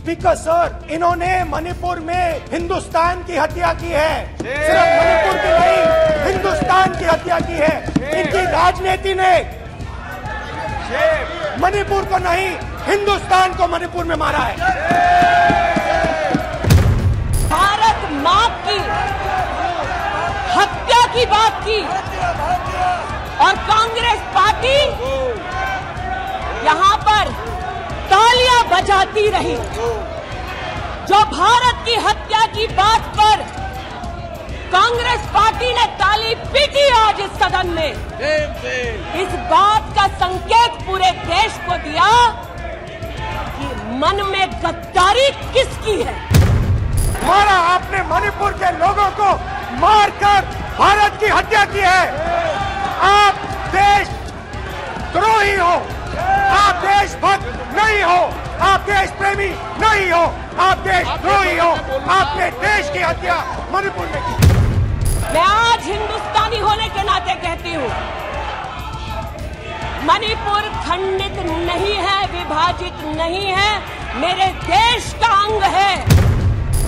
Speaker sir, इन्होंने मणिपुर में हिंदुस्तान की हत्या की है। सिर्फ मणिपुर की नहीं, हिंदुस्तान की हत्या की है। इनकी राजनीति ने मणिपुर को नहीं, हिंदुस्तान को मणिपुर में मारा है। भारत मां की हत्या की बात की और कांग्रेस पार्टी यहां पर तालियां बजाती रही। जो भारत की हत्या की बात पर कांग्रेस पार्टी ने ताली पीटी आज इस सदन में, इस बात का संकेत पूरे देश को दिया कि मन में गद्दारी किसकी है। मारा आपने मणिपुर के लोगों को मारकर भारत की हत्या की है। आप देश द्रोही हो, आप देशभक्त नहीं हो, आप देश प्रेमी नहीं हो, आप देशद्रोही हो। आपने देश की हत्या मणिपुर में की। मैं आज हिंदुस्तानी होने के नाते कहती हूँ, मणिपुर खंडित नहीं है, विभाजित नहीं है, मेरे देश का अंग है।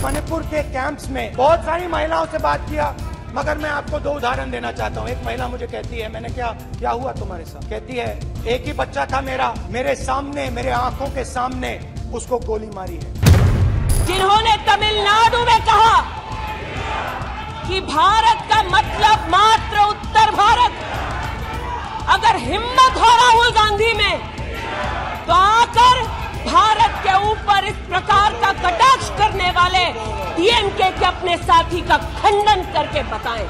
मणिपुर के कैंप्स में बहुत सारी महिलाओं से बात किया, मगर मैं आपको दो उदाहरण देना चाहता हूँ। एक महिला मुझे कहती है, मैंने क्या हुआ तुम्हारे साथ? कहती है, एक ही बच्चा था मेरे सामने, मेरे आंखों के सामने उसको गोली मारी है। जिन्होंने तमिलनाडु में कहा कि भारत का मतलब मात्र उत्तर भारत, अगर हिम्मत हो राहुल गांधी में तो आकर भारत के ऊपर इस प्रकार का कटाक्ष करने वाले डीएमके के अपने साथी का खंडन करके बताएं।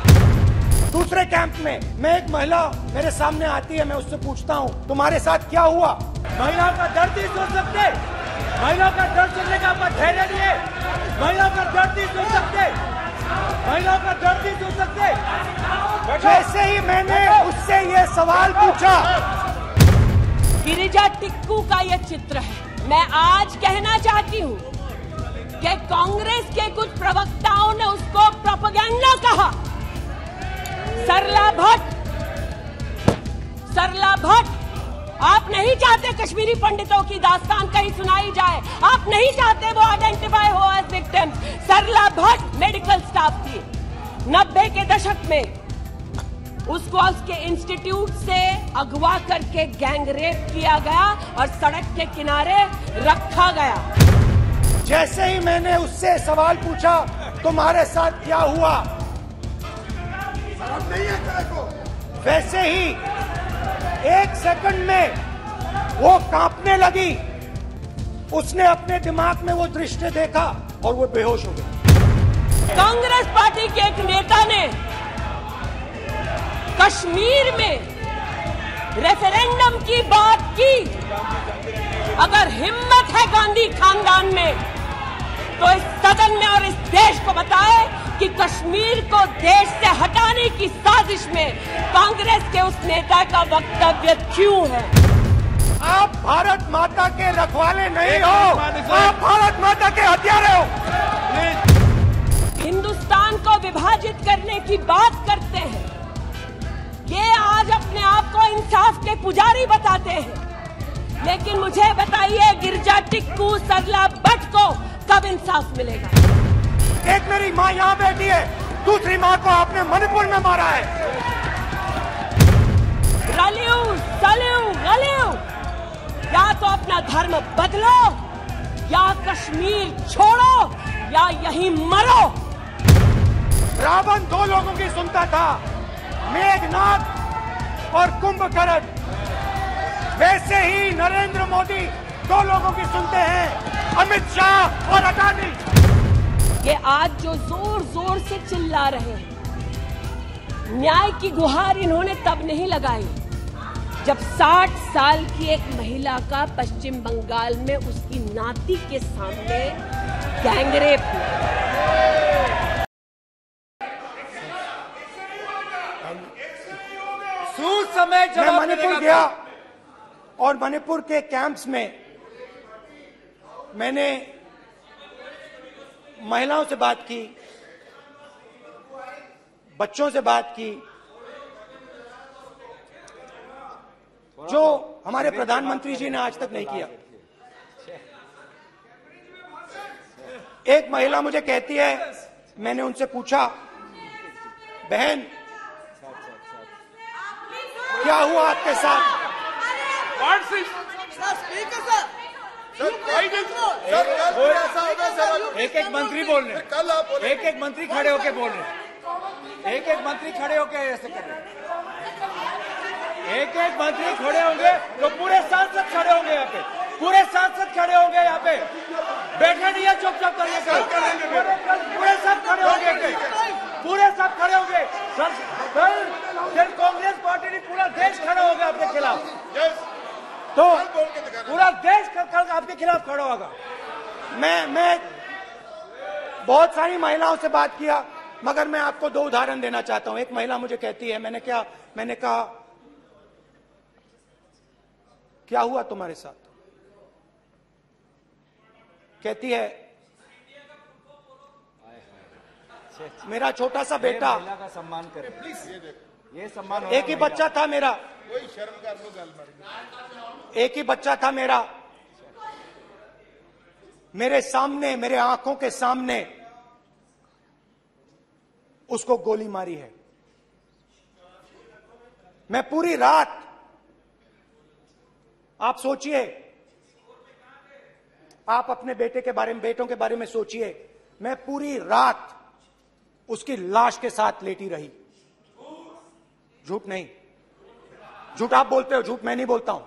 दूसरे कैंप में मैं एक महिला मेरे सामने आती है, मैं उससे पूछता हूँ तुम्हारे साथ क्या हुआ? महिलाओं का दर्द ही सुन सकते, महिलाओं का दर्द सुनने का आपका धैर्य नहीं है। महिलाओं का दर्द ही सुन सकते, महिलाओं का दर्द ही सुन सकते। जैसे ही मैंने उससे ये सवाल पूछा, गिरिजा टिक्कू का ये चित्र है। मैं आज कहना चाहती हूँ कि कांग्रेस के कुछ प्रवक्ताओं ने उसको प्रोपेगेंडा कहा। सरला भट्ट, आप नहीं चाहते कश्मीरी पंडितों की दास्तान कहीं सुनाई जाए, आप नहीं चाहते वो आइडेंटिफाई हो एज विक्टिम्स। सरला भट्ट मेडिकल स्टाफ थी। 90 के दशक में उसको उसके इंस्टीट्यूट से अगवा करके गैंग रेप किया गया और सड़क के किनारे रखा गया। जैसे ही मैंने उससे सवाल पूछा तुम्हारे साथ क्या हुआ, नहीं है को, वैसे ही 1 सेकंड में वो कांपने लगी। उसने अपने दिमाग में वो दृश्य देखा और वो बेहोश हो गई। कांग्रेस पार्टी के एक नेता ने कश्मीर में रेफरेंडम की बात की। अगर हिम्मत है गांधी खानदान में तो इस सदन में और इस देश को बताए कि कश्मीर को देश से हटाने की साजिश में कांग्रेस के उस नेता का वक्तव्य क्यों है। आप भारत माता के रखवाले नहीं हो, आप भारत माता के हत्यारे हो। हिंदुस्तान को विभाजित करने की बात करते हैं, ये आज अपने आप को इंसाफ के पुजारी बताते हैं, लेकिन मुझे बताइए गिरिजा टिक्कू, सरला भट्ट को कब इंसाफ मिलेगा? एक मेरी माँ यहाँ बैठी है, दूसरी माँ को आपने मणिपुर में मारा है। रलियू सलियू गलियू, या तो अपना धर्म बदलो या कश्मीर छोड़ो या यहीं मरो। रावण 2 लोगों की सुनता था, मेघनाथ और कुंभकर्ण। वैसे ही नरेंद्र मोदी 2 लोगों की सुनते हैं, अमित शाह और अडानी। ये आज जो जोर जोर से चिल्ला रहे हैं, न्याय की गुहार इन्होंने तब नहीं लगाई जब 60 साल की एक महिला का पश्चिम बंगाल में उसकी नाती के सामने गैंगरेप हुआ। मैं मणिपुर गया और मणिपुर के कैंप्स में मैंने महिलाओं से बात की, बच्चों से बात की, जो हमारे प्रधानमंत्री जी ने आज तक नहीं किया। एक महिला मुझे कहती है, मैंने उनसे पूछा, बहन क्या हुआ आपके साथ? एक एक मंत्री बोल रहे हैं, एक एक मंत्री खड़े होके बोल रहे हैं, एक एक मंत्री खड़े होके ऐसे कर रहे हैं, एक एक मंत्री खड़े होंगे तो पूरे सांसद खड़े होंगे यहाँ पे, पूरे सांसद खड़े होंगे यहाँ पे, बैठे नहीं है चुपचाप करने का, पूरे सब खड़े होंगे, पूरे सब खड़े होंगे, कल कांग्रेस पार्टी ने पूरा देश खड़ा होगा आपके खिलाफ, तो पूरा देश कल आपके खिलाफ खड़ा होगा। मैं बहुत सारी महिलाओं से बात किया, मगर मैं आपको दो उदाहरण देना चाहता हूं। एक महिला मुझे कहती है, मैंने कहा क्या हुआ तुम्हारे साथ? कहती है मेरा छोटा सा बेटा, महिला का सम्मान करें प्लीज, ये सम्मान, एक ही बच्चा था मेरा, कोई शर्म कर लो गल, एक ही बच्चा था मेरा, मेरे सामने, मेरे आंखों के सामने उसको गोली मारी है। मैं पूरी रात, आप सोचिए, आप अपने बेटों के बारे में सोचिए, मैं पूरी रात उसकी लाश के साथ लेटी रही। झूठ नहीं, झूठ आप बोलते हो, झूठ मैं नहीं बोलता हूं।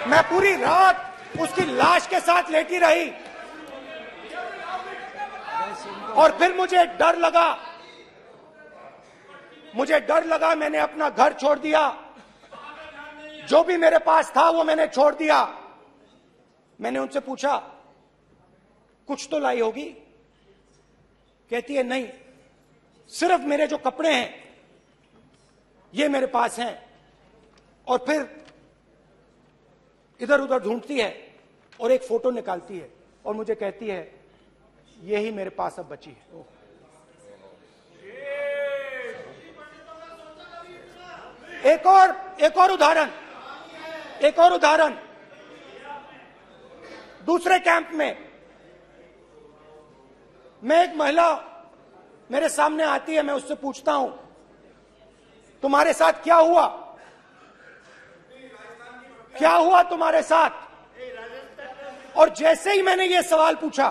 मैं पूरी रात उसकी लाश के साथ लेटी रही और फिर मुझे डर लगा, मैंने अपना घर छोड़ दिया, जो भी मेरे पास था वो मैंने छोड़ दिया। मैंने उनसे पूछा कुछ तो लाई होगी? कहती है नहीं, सिर्फ मेरे जो कपड़े हैं ये मेरे पास हैं। और फिर इधर उधर ढूंढती है और एक फोटो निकालती है और मुझे कहती है यही मेरे पास अब बची है। एक और उदाहरण, दूसरे कैंप में मैं, एक महिला मेरे सामने आती है, मैं उससे पूछता हूं तुम्हारे साथ क्या हुआ? क्या हुआ तुम्हारे साथ? और जैसे ही मैंने ये सवाल पूछा,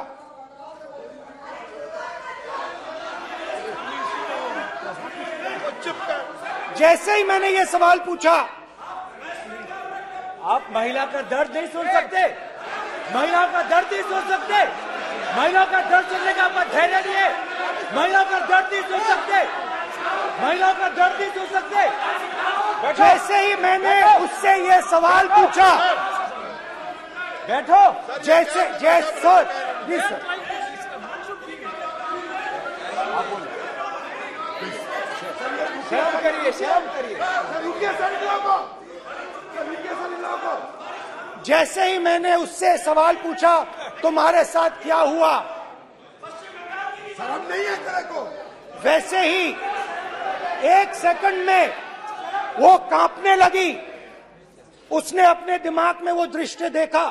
आप महिला का दर्द नहीं सुन सकते, महिला का दर्द नहीं सुन सकते, महिला का दर्द सुनने का आपका धैर्य नहीं है, महिला का दर्द नहीं सुन सकते, महिला का दर्द नहीं सुन सकते। जैसे ही मैंने उससे ये सवाल पूछा, बैठो, सर प्लीज सर, शर्म करिए। जैसे ही मैंने उससे सवाल पूछा तुम्हारे साथ क्या हुआ, शर्म नहीं है तेरे को? वैसे ही 1 सेकंड में वो कांपने लगी। उसने अपने दिमाग में वो दृश्य देखा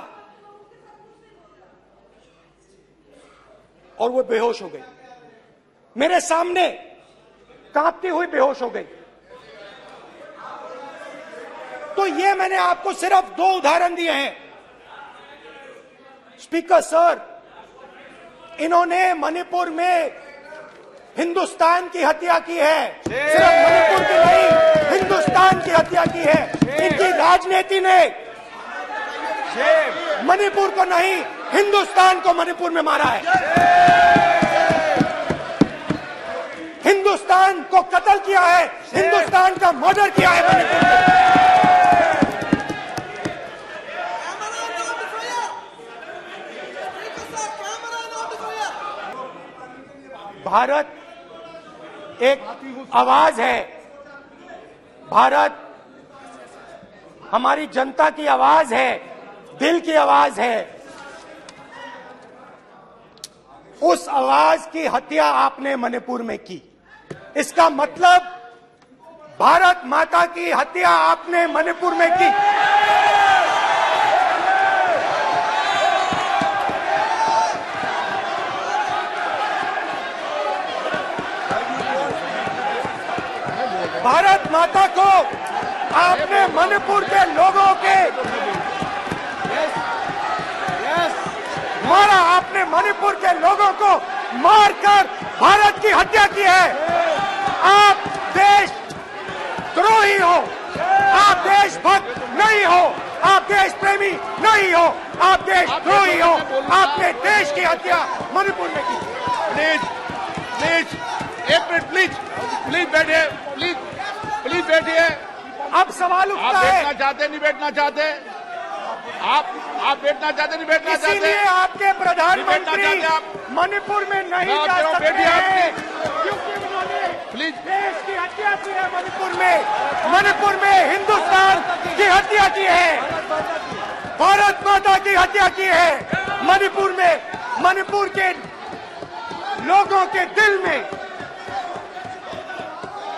और वो बेहोश हो गई। मेरे सामने कांपती हुई बेहोश हो गई। तो ये मैंने आपको सिर्फ 2 उदाहरण दिए हैं। स्पीकर सर, इन्होंने मणिपुर में हिंदुस्तान की हत्या की है, सिर्फ मणिपुर की नहीं, हिंदुस्तान की हत्या की है। इनकी राजनीति ने मणिपुर को नहीं, हिंदुस्तान को मणिपुर में मारा है। हिंदुस्तान को कत्ल किया है, हिंदुस्तान का मर्डर किया है मणिपुर में। भारत एक आवाज है, भारत हमारी जनता की आवाज है, दिल की आवाज है। उस आवाज की हत्या आपने मणिपुर में की। इसका मतलब भारत माता की हत्या आपने मणिपुर में की। भारत माता को आपने मणिपुर के लोगों के मारा, आपने मणिपुर के लोगों को मारकर भारत की हत्या की है। आप देश द्रोही हो, आप देशभक्त नहीं हो, आप देश प्रेमी नहीं हो, आप देश द्रोही हो। आपने देश की हत्या मणिपुर में की। प्लीज प्लीज एक मिनट, प्लीज प्लीज बैठिए, प्लीज प्लीज बैठिए। अब सवाल आप उठता है, बैठना चाहते नहीं बैठना चाहते, आप बैठना चाहते नहीं बैठना चाहते, इसीलिए आपके प्रधानमंत्री नहीं बैठना चाहते मणिपुर में नहीं जा सकते बैठिए हैं, आप क्योंकि उन्होंने प्लीज। देश की हत्या की है। मणिपुर में हिंदुस्तान की हत्या की है, भारत माता की हत्या की है। मणिपुर में, मणिपुर के लोगों के दिल में।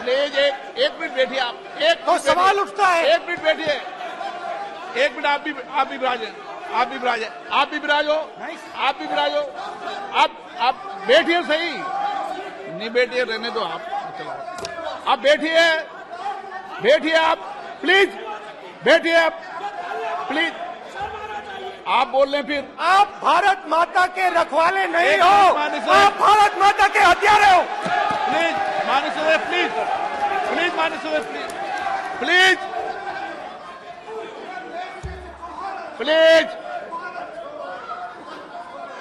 प्लीज एक मिनट बैठिए आप, एक तो सवाल उठता है, एक मिनट बैठिए, एक मिनट। आप भी विराजे, आप भी विराजे, आप भी विराजो, आप भी विराजो। आप बैठिए सही, नहीं बैठिए रहने दो आप, चलो आप बैठिए, बैठिए आप प्लीज, बैठिए आप प्लीज। आप बोल रहे फिर आप भारत माता के रखवाले नहीं एक हो, मिनट, माननीय आप भारत माता के हत्यारे हो। प्लीज माननीय सदस्य, प्लीज प्लीज माननीय सदस्य, please please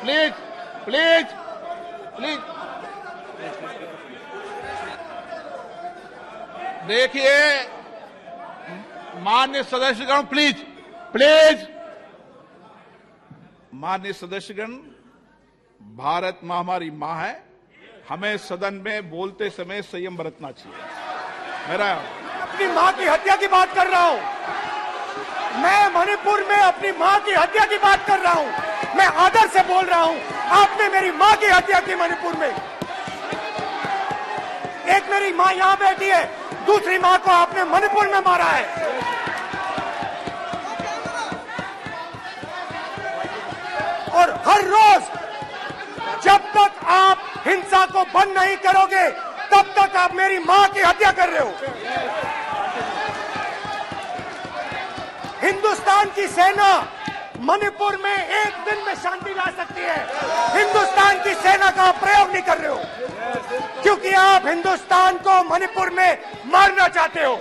please please please. देखिए माननीय सदस्यगण, प्लीज प्लीज। माननीय सदस्यगण, भारत माँ हमारी माँ है, हमें सदन में बोलते समय संयम बरतना चाहिए। मेरा अपनी माँ की हत्या की बात कर रहा हूँ मैं, मणिपुर में अपनी माँ की हत्या की बात कर रहा हूँ मैं, आदर से बोल रहा हूँ। आपने मेरी माँ की हत्या की मणिपुर में। एक मेरी माँ यहाँ बैठी है, दूसरी माँ को आपने मणिपुर में मारा है। और हर रोज जब तक आप हिंसा को बंद नहीं करोगे, तब तक आप मेरी माँ की हत्या कर रहे हो। हिंदुस्तान की सेना मणिपुर में एक दिन में शांति ला सकती है। हिंदुस्तान की सेना का प्रयोग नहीं कर रहे हो, क्योंकि आप हिंदुस्तान को मणिपुर में मारना चाहते हो।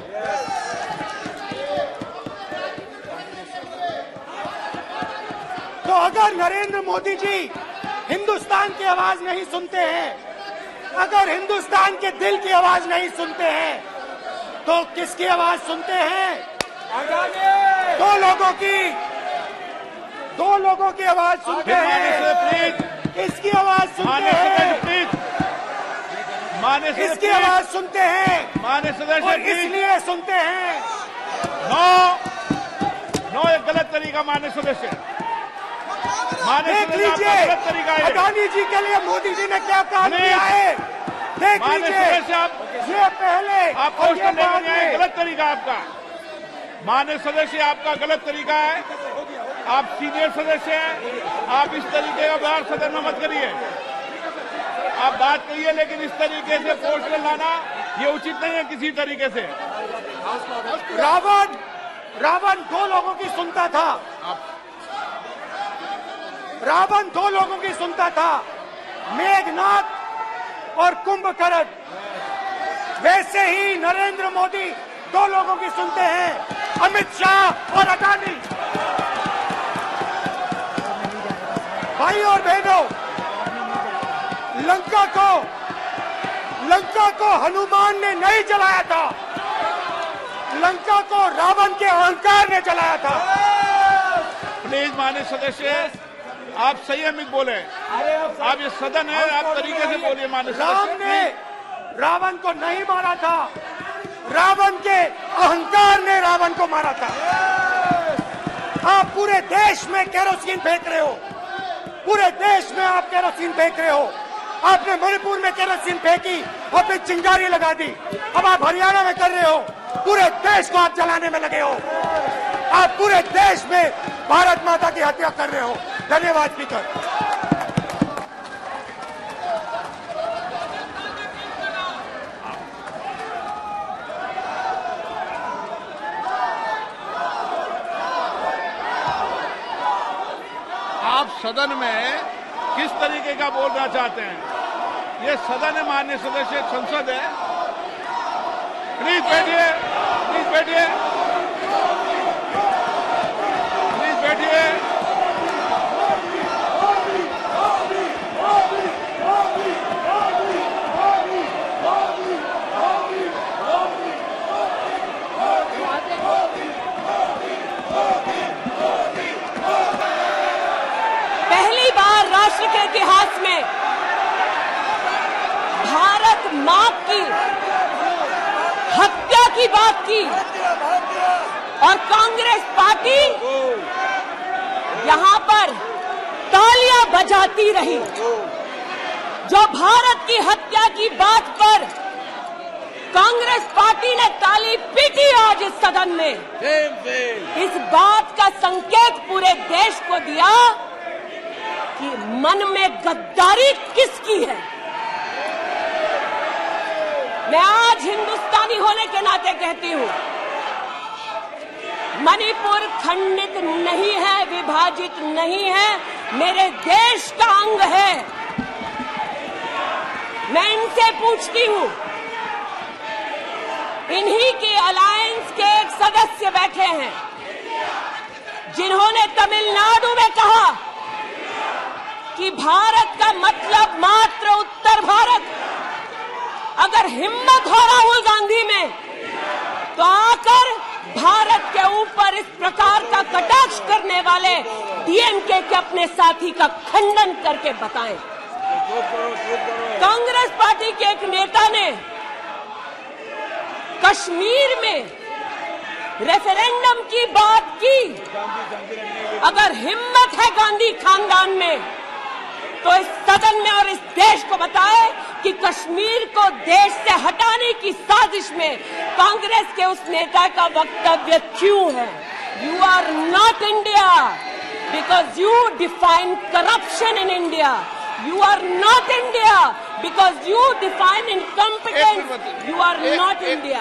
तो अगर नरेंद्र मोदी जी हिंदुस्तान की आवाज नहीं सुनते हैं, अगर हिंदुस्तान के दिल की आवाज नहीं सुनते हैं, तो किसकी आवाज सुनते हैं? दो लोगों की आवाज सुनते हैं। किसकी आवाज सुनते हैं? प्लीज माननीय सदस्य, किसकी आवाज सुनते हैं? माननीय सदस्य, और इसलिए सुनते हैं। नो ये गलत तरीका माननीय सदस्य, देख लीजिए गलत तरीका है। अडानी जी के लिए मोदी जी ने क्या काम किया है, देख माननीय लीजिए। सदस्य, आप ये पहले आपको और उसको ये लेकर बाद नहीं आए, में। गलत तरीका आपका। माननीय सदस्य, आपका गलत तरीका है। आप सीनियर सदस्य हैं, आप इस तरीके का व्यवहार सदन में मत करिए। आप बात करिए, लेकिन इस तरीके से पोस्टर लाना ये उचित नहीं है किसी तरीके से। रावण दो लोगों की सुनता था, रावण दो लोगों की सुनता था, मेघनाथ और कुंभकर्ण। वैसे ही नरेंद्र मोदी दो लोगों की सुनते हैं, अमित शाह और अडानी। भाई और बहनों, लंका को हनुमान ने नहीं जलाया था, लंका को रावण के अहंकार ने जलाया था। प्लीज माननीय सदस्य, आप संयमित बोले। आप ये सदन है, आप तरीके से बोलिए। माननीय राम सदस्य, ने रावण को नहीं मारा था, रावण के अहंकार ने रावण को मारा था। आप पूरे देश में केरोसिन फेंक रहे हो, पूरे देश में आप केरोसिन फेंक रहे हो। आपने मणिपुर में केरोसिन फेंकी और फिर चिंगारी लगा दी। अब आप हरियाणा में कर रहे हो, पूरे देश को आप जलाने में लगे हो। आप पूरे देश में भारत माता की हत्या कर रहे हो। धन्यवाद स्पीकर। आप सदन में किस तरीके का बोलना चाहते हैं? ये सदन है, माननीय सदस्य, संसद है। प्लीज बैठिए, प्लीज बैठिए, प्लीज बैठिए। पहली बार राष्ट्र के इतिहास में भारत मां की हत्या की बात की और कांग्रेस पार्टी यहां पर तालियां बजाती रही। जो भारत की हत्या की बात पर कांग्रेस पार्टी ने ताली पीटी आज इस सदन में, इस बात का संकेत पूरे देश को दिया कि मन में गद्दारी किसकी है। मैं आज हिंदुस्तानी होने के नाते कहती हूं, मणिपुर खंडित नहीं है, विभाजित नहीं है, मेरे देश का अंग है। मैं इनसे पूछती हूं, इन्हीं के अलायंस के एक सदस्य बैठे हैं जिन्होंने तमिलनाडु में कहा कि भारत का मतलब मात्र उत्तर भारत। अगर हिम्मत हो राहुल गांधी में तो आकर भारत के ऊपर इस प्रकार का कटाक्ष करने वाले डीएमके के अपने साथी का खंडन करके बताएं। कांग्रेस पार्टी के एक नेता ने कश्मीर में रेफरेंडम की बात की। अगर हिम्मत है गांधी खानदान में तो इस सदन में और इस देश को बताए कि कश्मीर को देश से हटाने की साजिश में कांग्रेस के उस नेता का वक्तव्य क्यों है। You are not India because you define corruption in India. You are not India because you define incompetence. You are not India.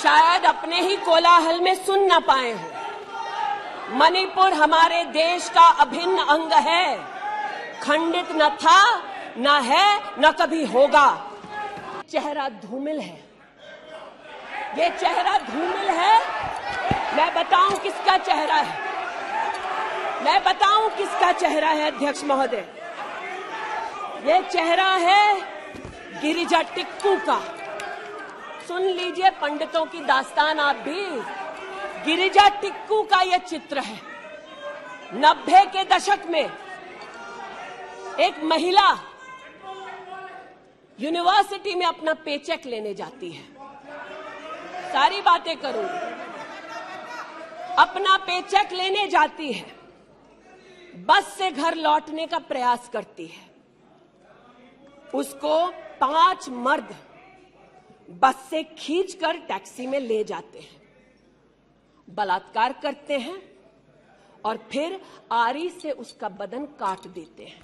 शायद अपने ही कोलाहल में सुन न पाए हो, मणिपुर हमारे देश का अभिन्न अंग है, खंडित न था, न है, न कभी होगा। चेहरा धूमिल है, ये चेहरा धूमिल है। मैं बताऊं किसका चेहरा है, मैं बताऊं किसका चेहरा है अध्यक्ष महोदय। ये चेहरा है गिरिजा टिक्कू का। सुन लीजिए पंडितों की दास्तान आप भी। गिरिजा टिक्कू का यह चित्र है। 90 के दशक में एक महिला यूनिवर्सिटी में अपना पेचेक लेने जाती है। सारी बातें करूंगी। अपना पेचेक लेने जाती है, बस से घर लौटने का प्रयास करती है। उसको 5 मर्द बस से खींचकर टैक्सी में ले जाते हैं, बलात्कार करते हैं और फिर आरी से उसका बदन काट देते हैं।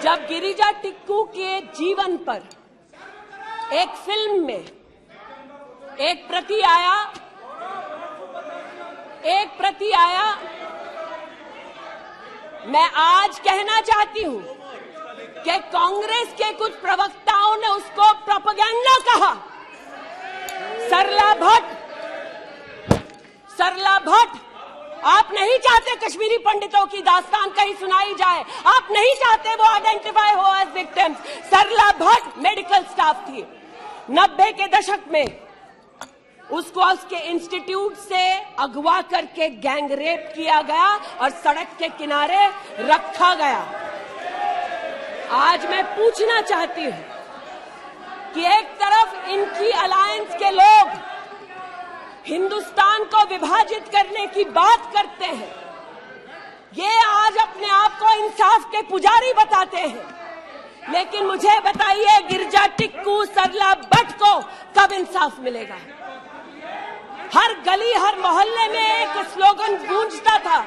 जब गिरिजा टिक्कू के जीवन पर एक फिल्म में एक प्रति आया, मैं आज कहना चाहती हूं कि कांग्रेस के कुछ प्रवक्ताओं ने उसको प्रोपेगेंडा कहा। सरला भट्ट, आप नहीं चाहते कश्मीरी पंडितों की दास्तान कहीं सुनाई जाए, आप नहीं चाहते वो आइडेंटिफाई हो एज विक्टिम्स। सरला भट्ट मेडिकल स्टाफ थी। 90 के दशक में उसको उसके इंस्टीट्यूट से अगवा करके गैंग रेप किया गया और सड़क के किनारे रखा गया। आज मैं पूछना चाहती हूं कि एक तरफ इनकी अलायंस के लोग हिंदुस्तान को विभाजित करने की बात करते हैं, ये आज अपने आप को इंसाफ के पुजारी बताते हैं, लेकिन मुझे बताइए गिरिजा टिक्कू, सरला भट्ट को कब इंसाफ मिलेगा। हर गली हर मोहल्ले में एक स्लोगन गूंजता था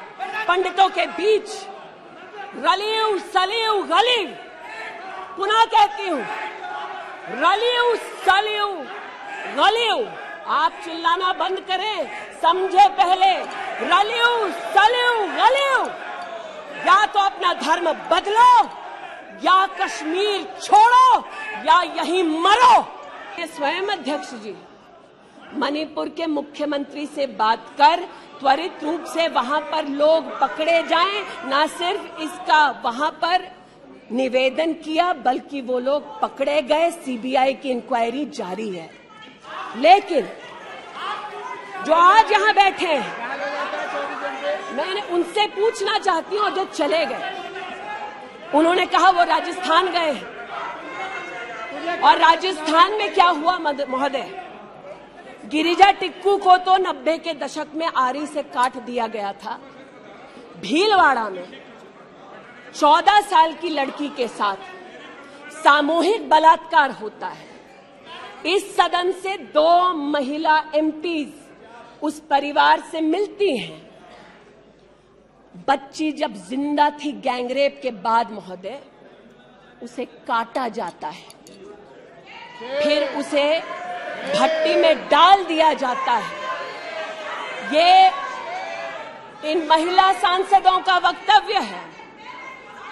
पंडितों के बीच, रलियू सलियू गलीव। पुनः कहती हूं, रलियू सलियू गलीव। आप चिल्लाना बंद करें, समझे पहले। रलियू सलियू गलीव। अपना धर्म बदलो या कश्मीर छोड़ो या यहीं मरो। स्वयं अध्यक्ष जी मणिपुर के मुख्यमंत्री से बात कर त्वरित रूप से वहां पर लोग पकड़े जाएं, ना सिर्फ इसका वहां पर निवेदन किया बल्कि वो लोग पकड़े गए। सीबीआई की इंक्वायरी जारी है। लेकिन जो आज यहां बैठे हैं, मैंने उनसे पूछना चाहती हूं, जो चले गए, उन्होंने कहा वो राजस्थान गए, और राजस्थान में क्या हुआ महोदय? गिरिजा टिक्कू को तो 90 के दशक में आरी से काट दिया गया था। भीलवाड़ा में 14 साल की लड़की के साथ सामूहिक बलात्कार होता है। इस सदन से 2 महिला एमपीज उस परिवार से मिलती हैं। बच्ची जब जिंदा थी गैंगरेप के बाद महोदय, उसे काटा जाता है, फिर उसे भट्टी में डाल दिया जाता है। ये इन महिला सांसदों का वक्तव्य है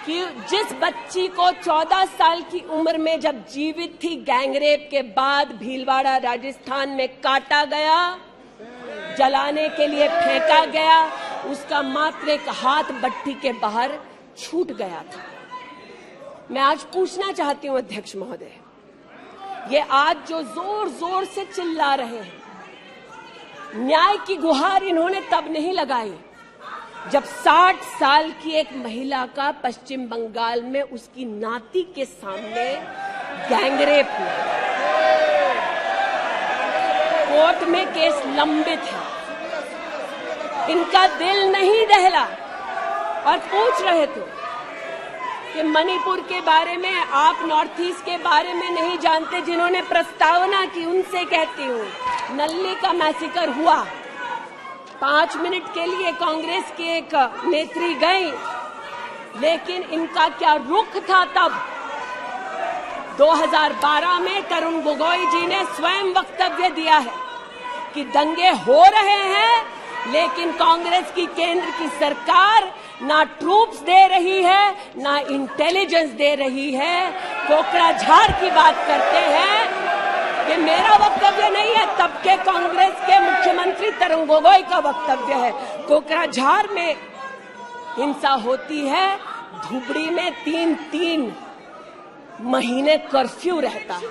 कि जिस बच्ची को 14 साल की उम्र में जब जीवित थी गैंगरेप के बाद भीलवाड़ा राजस्थान में काटा गया, जलाने के लिए फेंका गया, उसका मात्र एक हाथ भट्टी के बाहर छूट गया था। मैं आज पूछना चाहती हूं अध्यक्ष महोदय, ये आज जो जोर जोर से चिल्ला रहे हैं, न्याय की गुहार इन्होंने तब नहीं लगाई जब 60 साल की एक महिला का पश्चिम बंगाल में उसकी नाती के सामने गैंगरेप हुआ। कोर्ट में केस लंबित है, इनका दिल नहीं दहला और पूछ रहे थे कि मणिपुर के बारे में, आप नॉर्थ ईस्ट के बारे में नहीं जानते। जिन्होंने प्रस्तावना की उनसे कहती हूँ, नल्ली का मैसेकर हुआ, 5 मिनट के लिए कांग्रेस की एक नेत्री गई, लेकिन इनका क्या रुख था तब? 2012 में तरुण गोगोई जी ने स्वयं वक्तव्य दिया है कि दंगे हो रहे हैं, लेकिन कांग्रेस की केंद्र की सरकार ना ट्रूप्स दे रही है, ना इंटेलिजेंस दे रही है। कोकराझार की बात करते हैं, ये मेरा वक्तव्य नहीं है, तब के कांग्रेस के मुख्यमंत्री तरुण गोगोई का वक्तव्य है। कोकराझार में हिंसा होती है, धुबड़ी में 3-3 महीने कर्फ्यू रहता है।